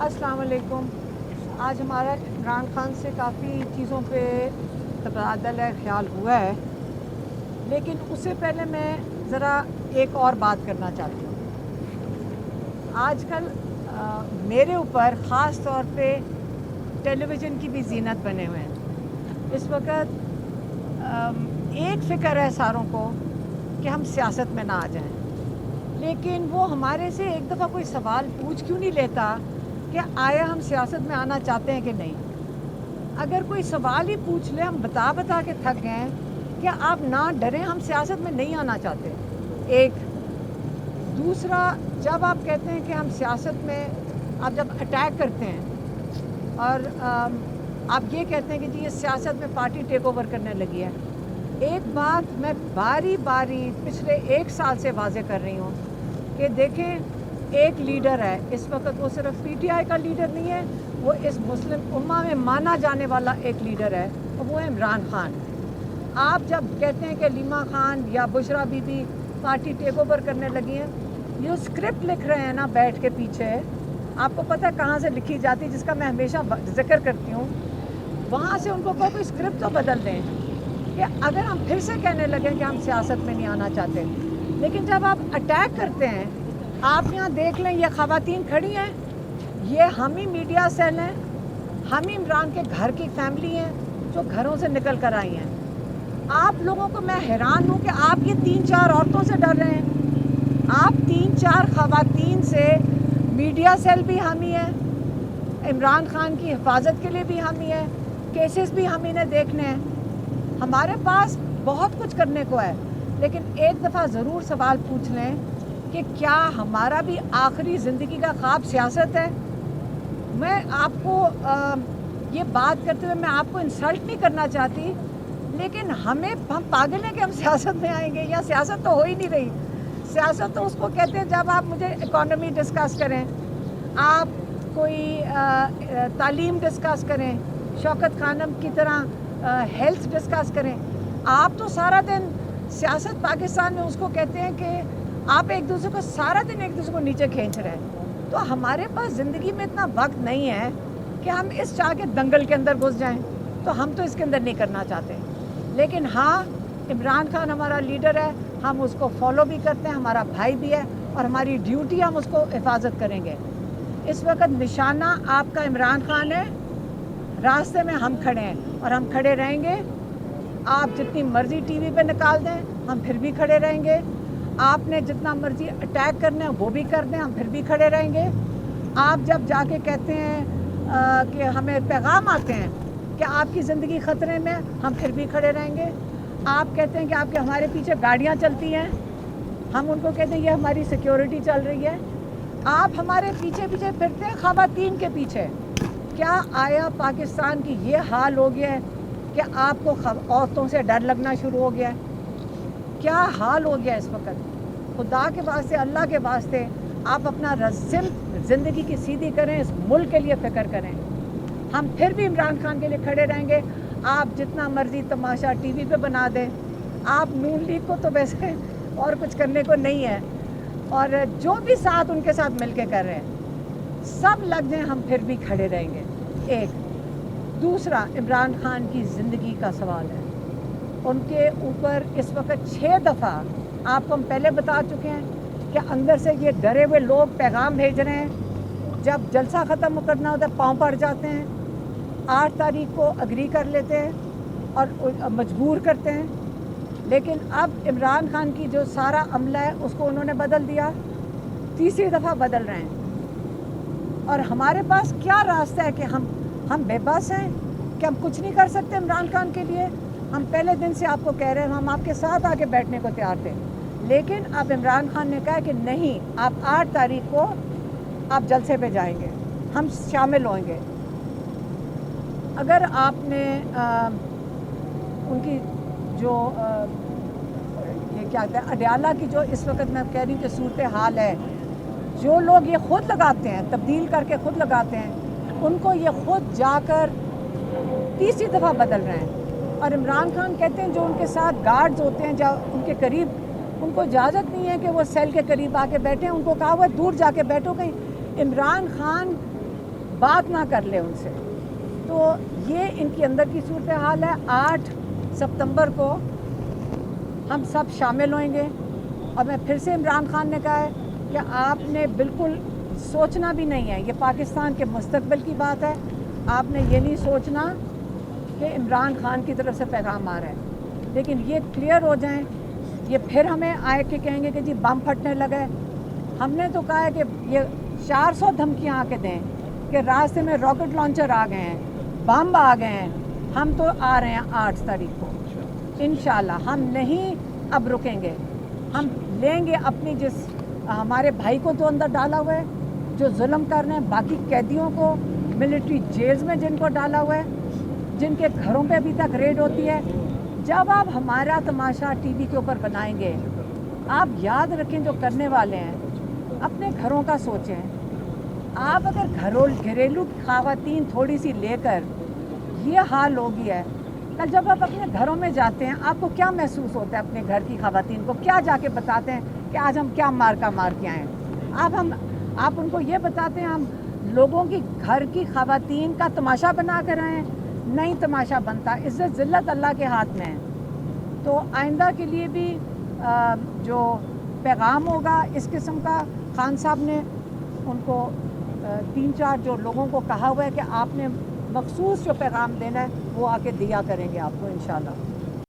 अस्सलाम वालेकुम। आज हमारा इमरान खान से काफ़ी चीज़ों पे तबादला ख्याल हुआ है, लेकिन उससे पहले मैं ज़रा एक और बात करना चाहती हूँ। आजकल मेरे ऊपर ख़ास तौर पे टेलीविज़न की भी ज़ीनत बने हुए हैं। इस वक्त एक फ़िक्र है सारों को कि हम सियासत में ना आ जाएं, लेकिन वो हमारे से एक दफ़ा कोई सवाल पूछ क्यों नहीं लेता कि आया हम सियासत में आना चाहते हैं कि नहीं। अगर कोई सवाल ही पूछ ले, हम बता बता के थक गए हैं कि आप ना डरें, हम सियासत में नहीं आना चाहते। एक दूसरा, जब आप कहते हैं कि हम सियासत में, आप जब अटैक करते हैं और आप ये कहते हैं कि जी ये सियासत में पार्टी टेक ओवर करने लगी है, एक बात मैं बारी बारी पिछले 1 साल से वाजे कर रही हूँ कि देखें, एक लीडर है इस वक्त, वो सिर्फ पीटीआई का लीडर नहीं है, वो इस मुस्लिम उम्मा में माना जाने वाला एक लीडर है, और वो है इमरान खान। आप जब कहते हैं कि लीमा खान या Bushra Bibi party take over करने लगी हैं, ये स्क्रिप्ट लिख रहे हैं ना बैठ के पीछे, आपको पता है कहाँ से लिखी जाती है, जिसका मैं हमेशा जिक्र करती हूँ, वहाँ से उनको कोई स्क्रिप्ट तो बदल दें कि अगर हम फिर से कहने लगे कि हम सियासत में नहीं आना चाहते। लेकिन जब आप अटैक करते हैं, आप यहाँ देख लें, ये ख़वातीन खड़ी हैं, ये हम ही मीडिया सेल हैं, हम ही इमरान के घर की फैमिली हैं जो घरों से निकल कर आई हैं। आप लोगों को मैं हैरान हूँ कि आप ये 3-4 औरतों से डर रहे हैं। आप 3-4 ख़वातीन से, मीडिया सेल भी हम ही है, इमरान खान की हिफाजत के लिए भी हम ही है, केसेस भी हम इन्हें देखने हैं। हमारे पास बहुत कुछ करने को है, लेकिन एक दफ़ा ज़रूर सवाल पूछ लें कि क्या हमारा भी आखिरी ज़िंदगी का ख्वाब सियासत है। मैं आपको ये बात करते हुए मैं आपको इंसल्ट नहीं करना चाहती, लेकिन हम पागल हैं कि हम सियासत में आएंगे। या सियासत तो हो ही नहीं रही। सियासत तो उसको कहते हैं जब आप मुझे इकॉनमी डिस्कस करें, आप कोई तालीम डिस्कस करें, शौकत खानम की तरह हेल्थ डिस्कस करें। आप तो सारा दिन सियासत पाकिस्तान में उसको कहते हैं कि आप एक दूसरे को सारा दिन एक दूसरे को नीचे खींच रहे हैं। तो हमारे पास ज़िंदगी में इतना वक्त नहीं है कि हम इस चाह के दंगल के अंदर घुस जाएं, तो हम तो इसके अंदर नहीं करना चाहते। लेकिन हाँ, इमरान खान हमारा लीडर है, हम उसको फॉलो भी करते हैं, हमारा भाई भी है, और हमारी ड्यूटी हम उसको हिफाजत करेंगे। इस वक्त निशाना आपका इमरान खान है, रास्ते में हम खड़े हैं और हम खड़े रहेंगे। आप जितनी मर्ज़ी टीवी पे निकाल दें, हम फिर भी खड़े रहेंगे। आपने जितना मर्ज़ी अटैक करना है वो भी कर दें, हम फिर भी खड़े रहेंगे। आप जब जाके कहते हैं कि हमें पैगाम आते हैं कि आपकी ज़िंदगी ख़तरे में, हम फिर भी खड़े रहेंगे। आप कहते हैं कि आपके हमारे पीछे गाड़ियाँ चलती हैं, हम उनको कहते हैं ये हमारी सिक्योरिटी चल रही है। आप हमारे पीछे पीछे फिरते हैं ख़वातीन के पीछे। क्या आया पाकिस्तान की ये हाल हो गया है कि आपको औरतों से डर लगना शुरू हो गया है? क्या हाल हो गया इस वक्त? खुदा के वास्ते, अल्लाह के वास्ते, आप अपना ज़िंदगी की सीधी करें, इस मुल्क के लिए फ़िक्र करें। हम फिर भी इमरान खान के लिए खड़े रहेंगे। आप जितना मर्ज़ी तमाशा टीवी पे बना दें, आप नून लीग को तो वैसे और कुछ करने को नहीं है, और जो भी साथ उनके साथ मिल के कर रहे हैं, सब लग जाएं, हम फिर भी खड़े रहेंगे। एक दूसरा, इमरान खान की ज़िंदगी का सवाल है। उनके ऊपर इस वक्त 6 दफ़ा, आपको हम पहले बता चुके हैं कि अंदर से ये डरे हुए लोग पैगाम भेज रहे हैं। जब जलसा ख़त्म करना होता है, पाँव पड़ जाते हैं, 8 तारीख को अग्री कर लेते हैं और मजबूर करते हैं। लेकिन अब इमरान खान की जो सारा अमला है उसको उन्होंने बदल दिया, तीसरी दफ़ा बदल रहे हैं। और हमारे पास क्या रास्ता है कि हम बेबस हैं कि हम कुछ नहीं कर सकते इमरान खान के लिए? हम पहले दिन से आपको कह रहे हैं, हम आपके साथ आके बैठने को तैयार थे, लेकिन अब इमरान खान ने कहा कि नहीं, आप 8 तारीख को आप जलसे पे जाएंगे, हम शामिल होंगे। अगर आपने उनकी जो ये क्या कहते हैं, अडयाला की जो इस वक्त मैं कह रही हूँ कि सूरत हाल है, जो लोग ये ख़ुद लगाते हैं, तब्दील करके ख़ुद लगाते हैं, उनको ये ख़ुद जाकर तीसरी दफ़ा बदल रहे हैं। और इमरान खान कहते हैं जो उनके साथ गार्ड्स होते हैं, जब उनके करीब, उनको इजाज़त नहीं है कि वो सेल के करीब आके बैठे हैं, उनको कहा हुआ दूर जाके बैठो। कहीं इमरान खान बात ना कर ले उनसे। तो ये इनकी अंदर की सूरत हाल है। 8 सितंबर को हम सब शामिल होंगे और मैं फिर से इमरान खान ने कहा है कि आपने बिल्कुल सोचना भी नहीं है, ये पाकिस्तान के मुस्तकबिल की बात है। आपने ये नहीं सोचना कि इमरान खान की तरफ से पैगाम आ रहा है, लेकिन ये क्लियर हो जाएं। ये फिर हमें आए के कहेंगे कि जी बम फटने लगे। हमने तो कहा है कि ये 400 धमकियाँ आके दें कि रास्ते में रॉकेट लॉन्चर आ गए हैं, बम आ गए हैं। हम तो आ रहे हैं 8 तारीख को इंशाल्लाह। हम नहीं अब रुकेंगे, हम लेंगे अपनी जिस हमारे भाई को तो अंदर डाला हुआ है, जो जुल्म कर रहे हैं, बाकी कैदियों को मिलिट्री जेल्स में जिनको डाला हुआ है, जिनके घरों पे अभी तक रेड होती है। जब आप हमारा तमाशा टीवी के ऊपर बनाएंगे, आप याद रखें जो करने वाले हैं अपने घरों का सोचें। आप अगर घरेलू ख़वातीन थोड़ी सी लेकर ये हाल हो गया है, कल जब आप अपने घरों में जाते हैं आपको क्या महसूस होता है? अपने घर की ख़वातीन को क्या जाके बताते हैं कि आज हम क्या मार के आए हैं? आप उनको ये बताते हैं हम लोगों की घर की ख़वातीन का तमाशा बना कर आए हैं? नहीं तमाशा बनता। इज़्ज़त ज़िल्लत अल्लाह के हाथ में है। तो आइंदा के लिए भी जो पैगाम होगा इस किस्म का, खान साहब ने उनको 3-4 जो लोगों को कहा हुआ है कि आपने मखसूस जो पैगाम देना है वो आके दिया करेंगे आपको इंशाल्लाह।